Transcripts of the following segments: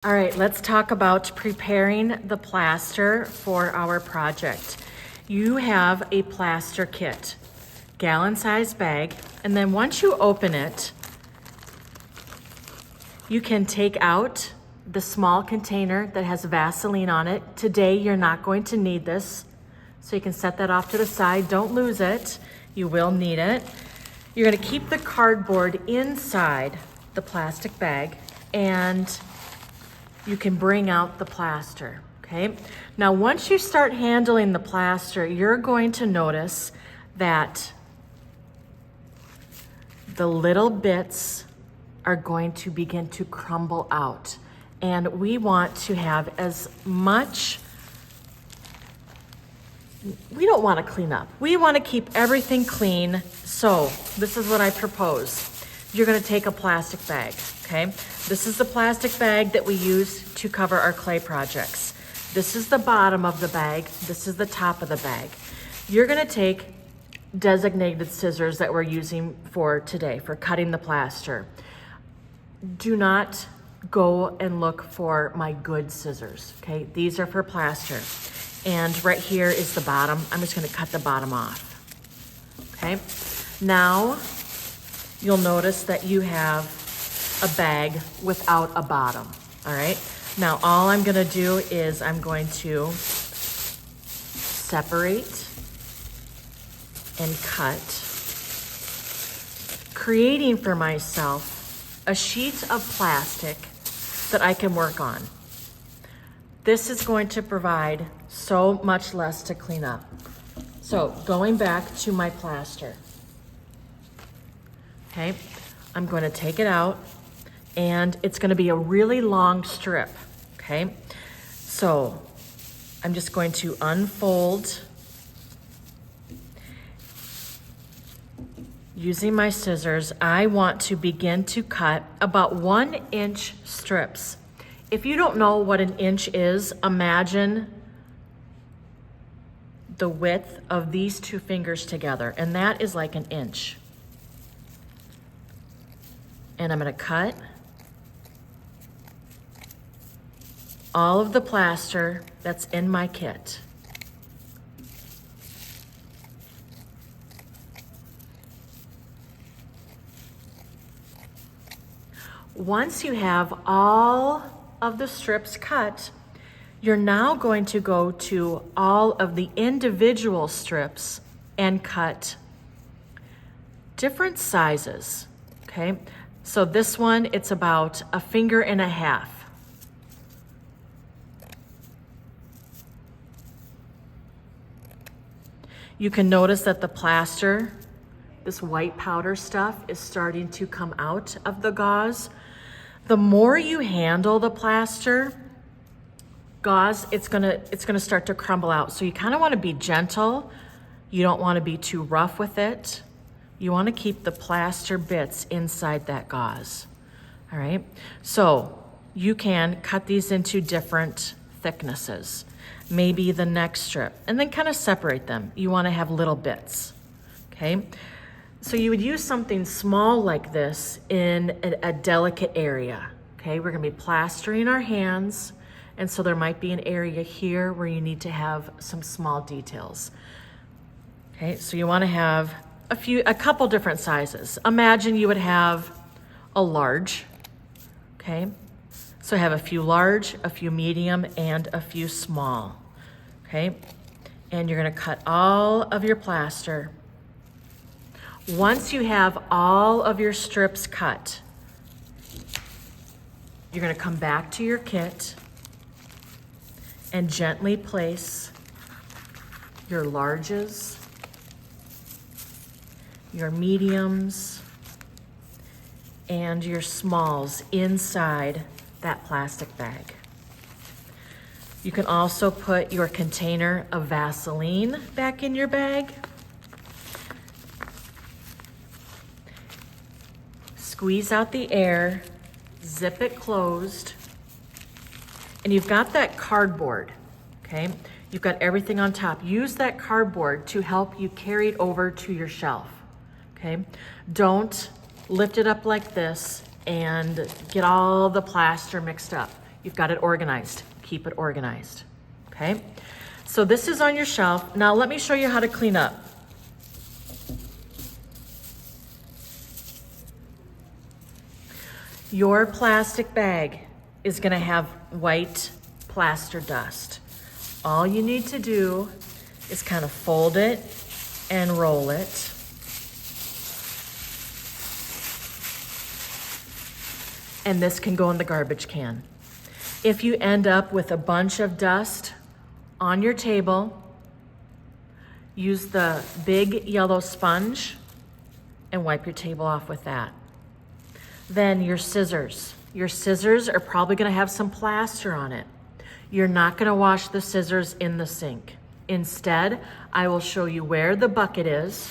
All right, let's talk about preparing the plaster for our project. You have a plaster kit, gallon-sized bag, and then once you open it, you can take out the small container that has Vaseline on it. Today, you're not going to need this, so you can set that off to the side. Don't lose it. You will need it. You're gonna keep the cardboard inside the plastic bag, and you can bring out the plaster, okay? Now, once you start handling the plaster, you're going to notice that the little bits are going to begin to crumble out. And we want to have as much, we don't want to clean up. We want to keep everything clean. So this is what I propose. You're going to take a plastic bag, okay? This is the plastic bag that we use to cover our clay projects. This is the bottom of the bag. This is the top of the bag. You're going to take designated scissors that we're using for today, for cutting the plaster. Do not go and look for my good scissors, okay? These are for plaster. And right here is the bottom. I'm just going to cut the bottom off, okay? Now, you'll notice that you have a bag without a bottom, all right? Now, all I'm gonna do is I'm going to separate and cut, creating for myself a sheet of plastic that I can work on. This is going to provide so much less to clean up. So, going back to my plaster. Okay, I'm going to take it out, and it's going to be a really long strip, okay? So I'm just going to unfold using my scissors. I want to begin to cut about 1-inch strips. If you don't know what an inch is, imagine the width of these two fingers together, and that is like an inch. And I'm gonna cut all of the plaster that's in my kit. Once you have all of the strips cut, you're now going to go to all of the individual strips and cut different sizes, okay? So this one, it's about 1.5 fingers. You can notice that the plaster, this white powder stuff, is starting to come out of the gauze. The more you handle the plaster, gauze, it's gonna start to crumble out. So you kind of want to be gentle. You don't want to be too rough with it. You want to keep the plaster bits inside that gauze, all right? So you can cut these into different thicknesses, maybe the next strip, and then kind of separate them. You want to have little bits, okay? So you would use something small like this in a delicate area, okay? We're going to be plastering our hands, and so there might be an area here where you need to have some small details, okay? So you want to have a couple different sizes. Imagine you would have a large, okay? So have a few large, a few medium, and a few small, okay? And you're gonna cut all of your plaster. Once you have all of your strips cut, you're gonna come back to your kit and gently place your larges, your mediums, and your smalls inside that plastic bag. You can also put your container of Vaseline back in your bag. Squeeze out the air, zip it closed, and you've got that cardboard, okay? You've got everything on top. Use that cardboard to help you carry it over to your shelf. Okay, don't lift it up like this and get all the plaster mixed up. You've got it organized. Keep it organized, okay? So this is on your shelf. Now let me show you how to clean up. Your plastic bag is gonna have white plaster dust. All you need to do is kind of fold it and roll it. And this can go in the garbage can. If you end up with a bunch of dust on your table, use the big yellow sponge and wipe your table off with that. Then your scissors. Your scissors are probably gonna have some plaster on it. You're not gonna wash the scissors in the sink. Instead, I will show you where the bucket is,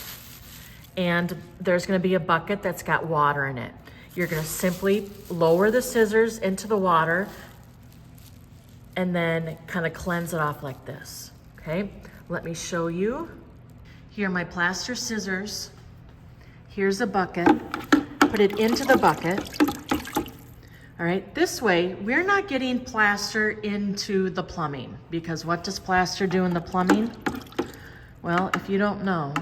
and there's gonna be a bucket that's got water in it. You're gonna simply lower the scissors into the water and then kind of cleanse it off like this, okay? Let me show you. Here are my plaster scissors. Here's a bucket. Put it into the bucket. All right, this way, we're not getting plaster into the plumbing, because what does plaster do in the plumbing? Well, if you don't know,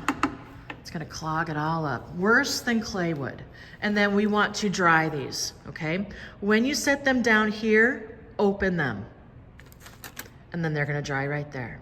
it's gonna clog it all up, worse than clay would. And then we want to dry these, okay? When you set them down here, open them. And then they're gonna dry right there.